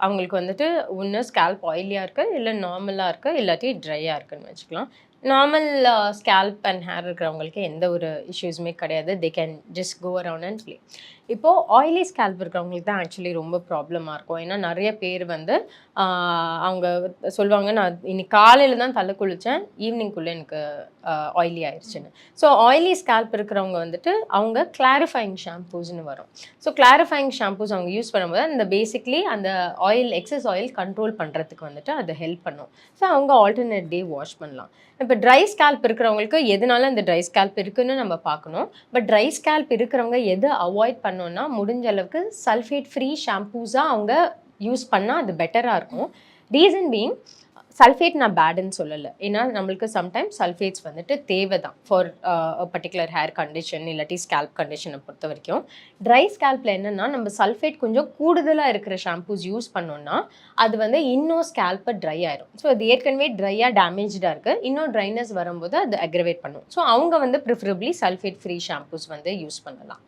அவங்களுக்கு வந்துட்டு ஒன்று ஸ்கேல்ப் ஆயிலியாக இருக்குது, இல்லை நார்மலாக இருக்குது, இல்லாட்டி ட்ரையாக இருக்குன்னு வச்சுக்கலாம். நார்மல் ஸ்கேல்ப் அண்ட் ஹேர் இருக்கிறவங்களுக்கு எந்த ஒரு இஷ்யூஸுமே கிடையாது. They can just go around and play. இப்போது ஆயிலி ஸ்கேல்ப் இருக்கிறவங்களுக்கு தான் ஆக்சுவலி ரொம்ப ப்ராப்ளமாக இருக்கும். ஏன்னா நிறைய பேர் வந்து அவங்க சொல்லுவாங்க, நான் இன்னைக்கு காலையில் தான் தலை குளித்தேன், ஈவினிங்குள்ளே எனக்கு ஆயிலி ஆயிடுச்சுன்னு. ஸோ ஆயிலி ஸ்கேல்ப் இருக்கிறவங்க வந்துட்டு அவங்க கிளாரிஃபைங் ஷாம்பூஸ்னு வரும். ஸோ கிளாரிஃபைங் ஷாம்பூஸ் அவங்க யூஸ் பண்ணும்போது அந்த பேசிக்லி அந்த ஆயில் எக்ஸஸ் ஆயில் கண்ட்ரோல் பண்ணுறதுக்கு வந்துட்டு அது ஹெல்ப் பண்ணும். ஸோ அவங்க ஆல்டர்னேட் டே வாஷ் பண்ணலாம். இப்போ ட்ரை ஸ்கேல்ப் இருக்கிறவங்களுக்கு எதனால அந்த ட்ரை ஸ்கேல்ப் இருக்குன்னு நம்ம பார்க்கணும். பட் ட்ரை ஸ்கேல்ப் இருக்கிறவங்க எது அவாய்ட் பண்ணோன்னா, முடிஞ்ச அளவுக்கு சல்ஃபேட் ஃப்ரீ ஷாம்பூஸாக அவங்க யூஸ் பண்ணால் அது பெட்டராக இருக்கும். ரீசன் பீயிங், சல்ஃபேட் நான் பேடுன்னு சொல்லலை. ஏன்னா நம்மளுக்கு சம்டைம்ஸ் சல்ஃபேட்ஸ் வந்துட்டு தேவை தான் ஃபார் பர்டிகுலர் ஹேர் கண்டிஷன் இல்லாட்டி ஸ்கேல்ப் கண்டிஷனை பொறுத்த வரைக்கும். ட்ரை ஸ்கேல்பில் என்னென்னா, நம்ம சல்ஃபேட் கொஞ்சம் கூடுதலாக இருக்கிற ஷாம்பூஸ் யூஸ் பண்ணோன்னா அது வந்து இன்னும் ஸ்கேல்ப்பை ட்ரை ஆயிரும். ஸோ அது ஏற்கனவே ட்ரையாக டேமேஜாக இருக்குது, இன்னும் ட்ரைனஸ் வரும்போது அது அக்ரவேட் பண்ணும். ஸோ அவங்க வந்து ப்ரிஃபரபிளி சல்ஃபேட் ஃப்ரீ ஷாம்பூஸ் வந்து யூஸ் பண்ணலாம்.